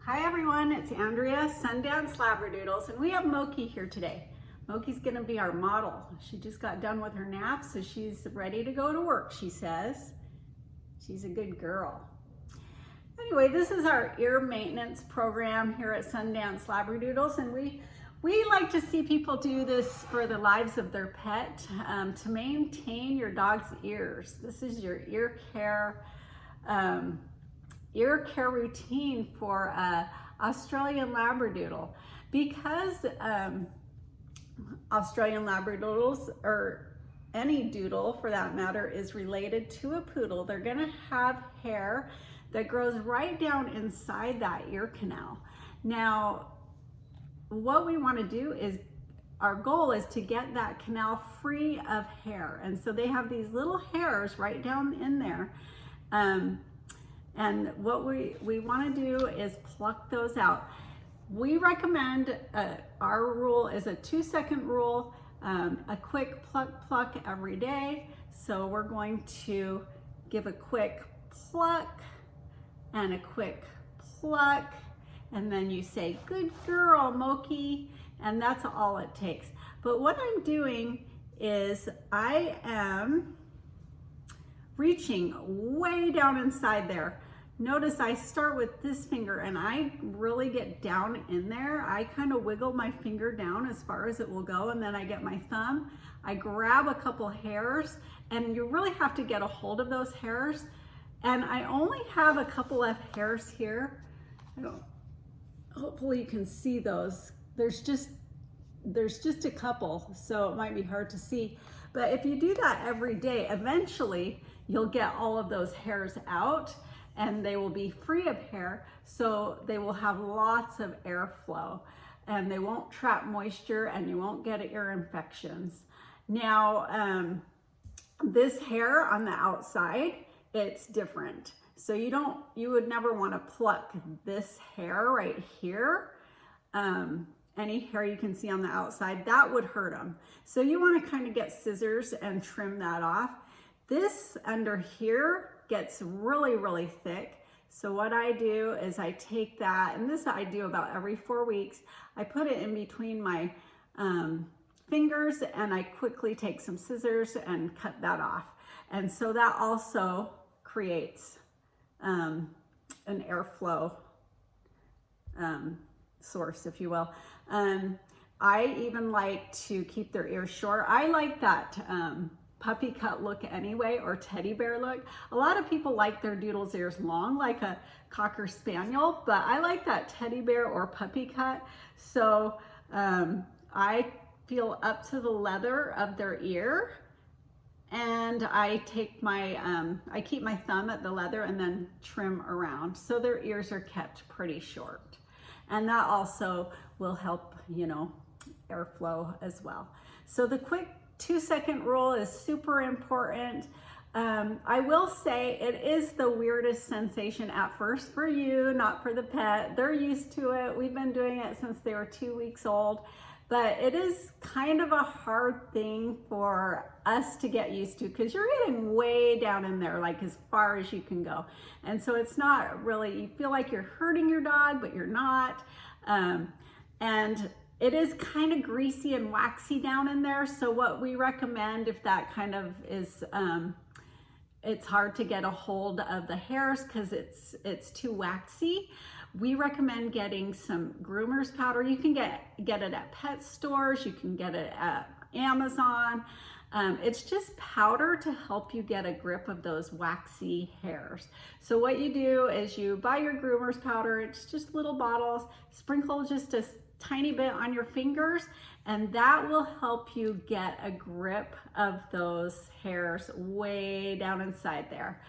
Hi everyone, it's Andrea, Sundance Labradoodles, and we have Moki here today. Moki's gonna be our model. She just got done with her nap, so she's ready to go to work, she says. She's a good girl. Anyway, this is our ear maintenance program here at Sundance Labradoodles, and we like to see people do this for the lives of their pet to maintain your dog's ears. This is your ear care routine for Australian Labradoodle. Because Australian Labradoodles, or any doodle for that matter, is related to a poodle, they're gonna have hair that grows right down inside that ear canal. Now, what we wanna do is, our goal is to get that canal free of hair. And so they have these little hairs right down in there. And what we want to do is pluck those out. We recommend, our rule is a 2-second rule, a quick pluck every day. So we're going to give a quick pluck and a quick pluck, and then you say, "Good girl, Moki," and that's all it takes. But what I'm doing is I am reaching way down inside there. Notice I start with this finger and I really get down in there. I kind of wiggle my finger down as far as it will go, and then I get my thumb. I grab a couple hairs, and you really have to get a hold of those hairs. And I only have a couple of hairs here. Hopefully you can see those. There's just a couple, so it might be hard to see. But if you do that every day, eventually you'll get all of those hairs out, and they will be free of hair, so they will have lots of airflow, and they won't trap moisture, and you won't get ear infections. Now, this hair on the outside, it's different. So you would never want to pluck this hair right here. Any hair you can see on the outside, that would hurt them. So you want to kind of get scissors and trim that off. This under here gets really, really thick. So what I do is I take that, and this I do about every 4 weeks. I put it in between my fingers, and I quickly take some scissors and cut that off. And so that also creates an airflow source, if you will. I even like to keep their ears short. I like that puppy cut look anyway, or teddy bear look. A lot of people like their doodle's ears long, like a Cocker Spaniel, but I like that teddy bear or puppy cut. So I feel up to the leather of their ear, and I take my, I keep my thumb at the leather and then trim around. So their ears are kept pretty short. And that also will help, airflow as well. So the quick 2-second rule is super important. I will say it is the weirdest sensation at first for you, not for the pet. They're used to it. We've been doing it since they were 2 weeks old, but it is kind of a hard thing for us to get used to, because you're getting way down in there, like as far as you can go. And so it's not really, you feel like you're hurting your dog, but you're not. And it is kind of greasy and waxy down in there. So what we recommend, if that kind of is, it's hard to get a hold of the hairs because it's too waxy, we recommend getting some groomer's powder. You can get it at pet stores, you can get it at Amazon. It's just powder to help you get a grip of those waxy hairs. So what you do is you buy your groomer's powder. It's just little bottles, sprinkle just a tiny bit on your fingers, and that will help you get a grip of those hairs way down inside there.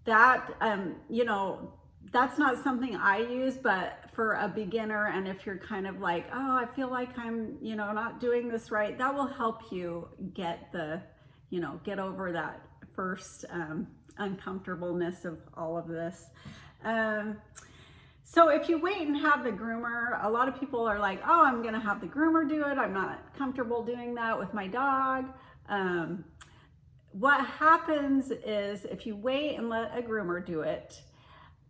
That's not something I use, but for a beginner, and if you're kind of like, oh, I feel like I'm, not doing this right, that will help you get get over that first uncomfortableness of all of this. So if you wait and have the groomer, a lot of people are like, oh, I'm gonna have the groomer do it. I'm not comfortable doing that with my dog. What happens is if you wait and let a groomer do it,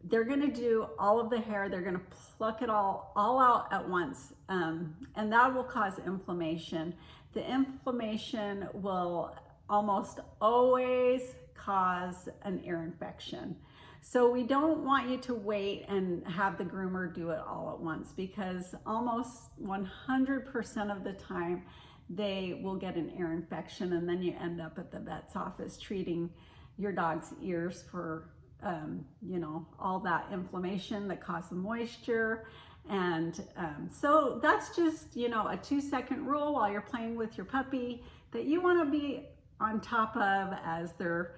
they're gonna do all of the hair, they're gonna pluck it all out at once, and that will cause inflammation. The inflammation will almost always cause an ear infection. So we don't want you to wait and have the groomer do it all at once, because almost 100% of the time they will get an ear infection, and then you end up at the vet's office treating your dog's ears for you know, all that inflammation that caused the moisture. And so that's just, you know, a 2-second rule while you're playing with your puppy that you want to be on top of as their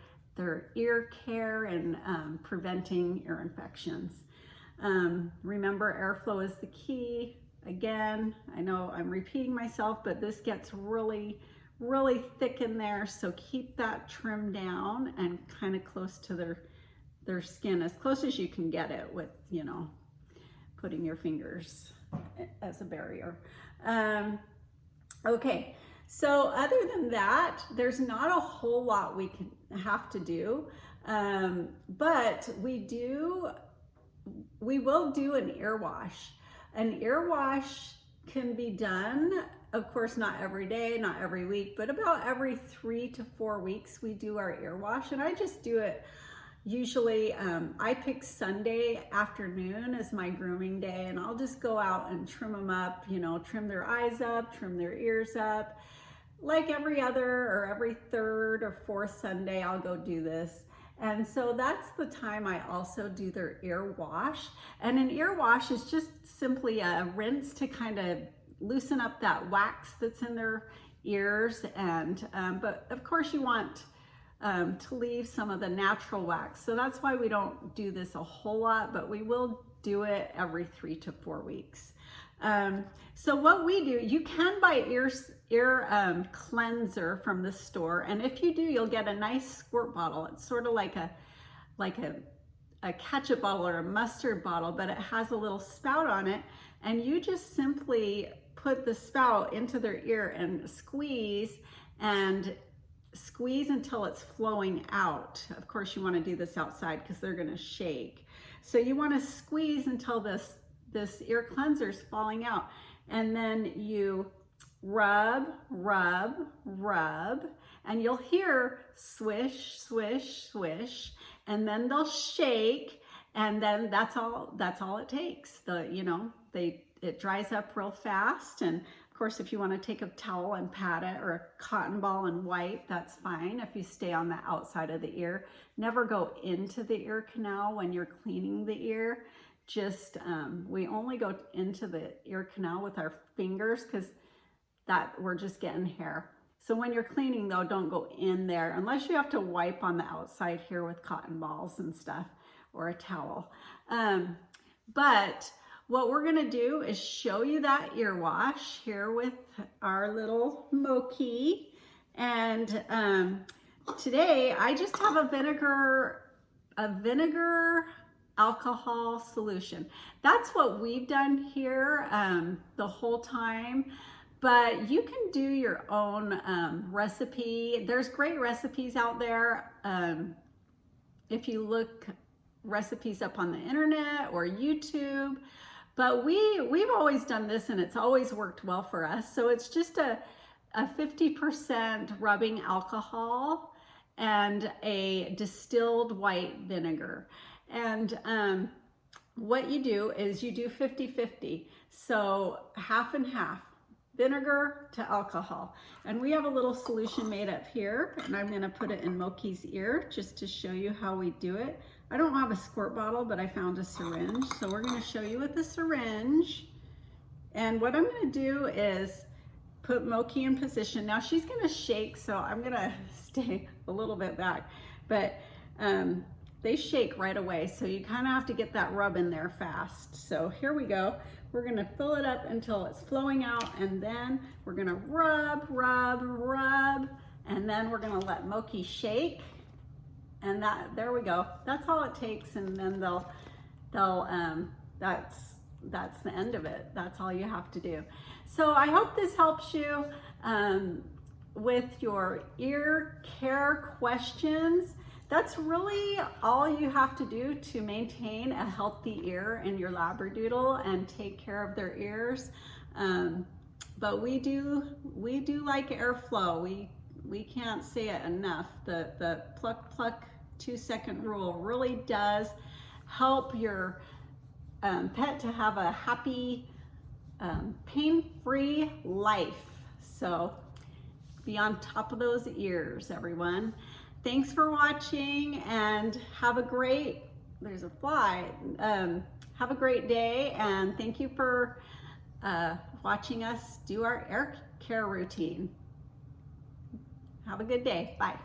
ear care and preventing ear infections. Remember, airflow is the key. Again, I know I'm repeating myself, but this gets really thick in there, so keep that trimmed down and kind of close to their skin, as close as you can get it with, you know, putting your fingers as a barrier. Okay, so other than that, there's not a whole lot we can have to do, but we will do an ear wash. An ear wash can be done, of course, not every day, not every week, but about every 3 to 4 weeks we do our ear wash. And I just do it usually, I pick Sunday afternoon as my grooming day, and I'll just go out and trim them up, you know, trim their eyes up, trim their ears up. Like every other or every 3rd or 4th Sunday, I'll go do this. And so that's the time I also do their ear wash. And an ear wash is just simply a rinse to kind of loosen up that wax that's in their ears. And but of course you want to leave some of the natural wax. So that's why we don't do this a whole lot, but we will do it every 3 to 4 weeks. So what we do, you can buy ear cleanser from the store, and if you do, you'll get a nice squirt bottle. It's sort of like a ketchup bottle or a mustard bottle, but it has a little spout on it, and you just simply put the spout into their ear and squeeze until it's flowing out. Of course, you want to do this outside because they're going to shake. So you want to squeeze until this ear cleanser is falling out, and then you rub, and you'll hear swish, swish, swish, and then they'll shake, and then that's all it takes. It dries up real fast, and of course, if you want to take a towel and pat it, or a cotton ball and wipe, that's fine. If you stay on the outside of the ear, never go into the ear canal when you're cleaning the ear. Just we only go into the ear canal with our fingers, because that we're just getting hair. So when you're cleaning though, don't go in there unless you have to wipe on the outside here with cotton balls and stuff, or a towel. But what we're gonna do is show you that ear wash here with our little Moki. And today I just have a vinegar alcohol solution. That's what we've done here the whole time, but you can do your own recipe. There's great recipes out there. If you look recipes up on the internet or YouTube, but we've always done this, and it's always worked well for us. So it's just a 50% rubbing alcohol and a distilled white vinegar. And what you do is you do 50-50. So half and half, vinegar to alcohol. And we have a little solution made up here, and I'm gonna put it in Moki's ear just to show you how we do it. I don't have a squirt bottle, but I found a syringe. So we're gonna show you with the syringe. And what I'm gonna do is put Moki in position. Now she's gonna shake, so I'm gonna stay a little bit back. But they shake right away, so you kind of have to get that rub in there fast. So here we go. We're gonna fill it up until it's flowing out, and then we're gonna rub, and then we're gonna let Moki shake. And there we go. That's all it takes, and then that's the end of it. That's all you have to do. So I hope this helps you with your ear care questions. that's really all you have to do to maintain a healthy ear in your labradoodle and take care of their ears. But we do like airflow. We can't say it enough. The pluck pluck 2-second rule really does help your pet to have a happy, pain-free life. So be on top of those ears, everyone. Thanks for watching, and have a great, there's a fly, have a great day, and thank you for watching us do our air care routine. Have a good day. Bye.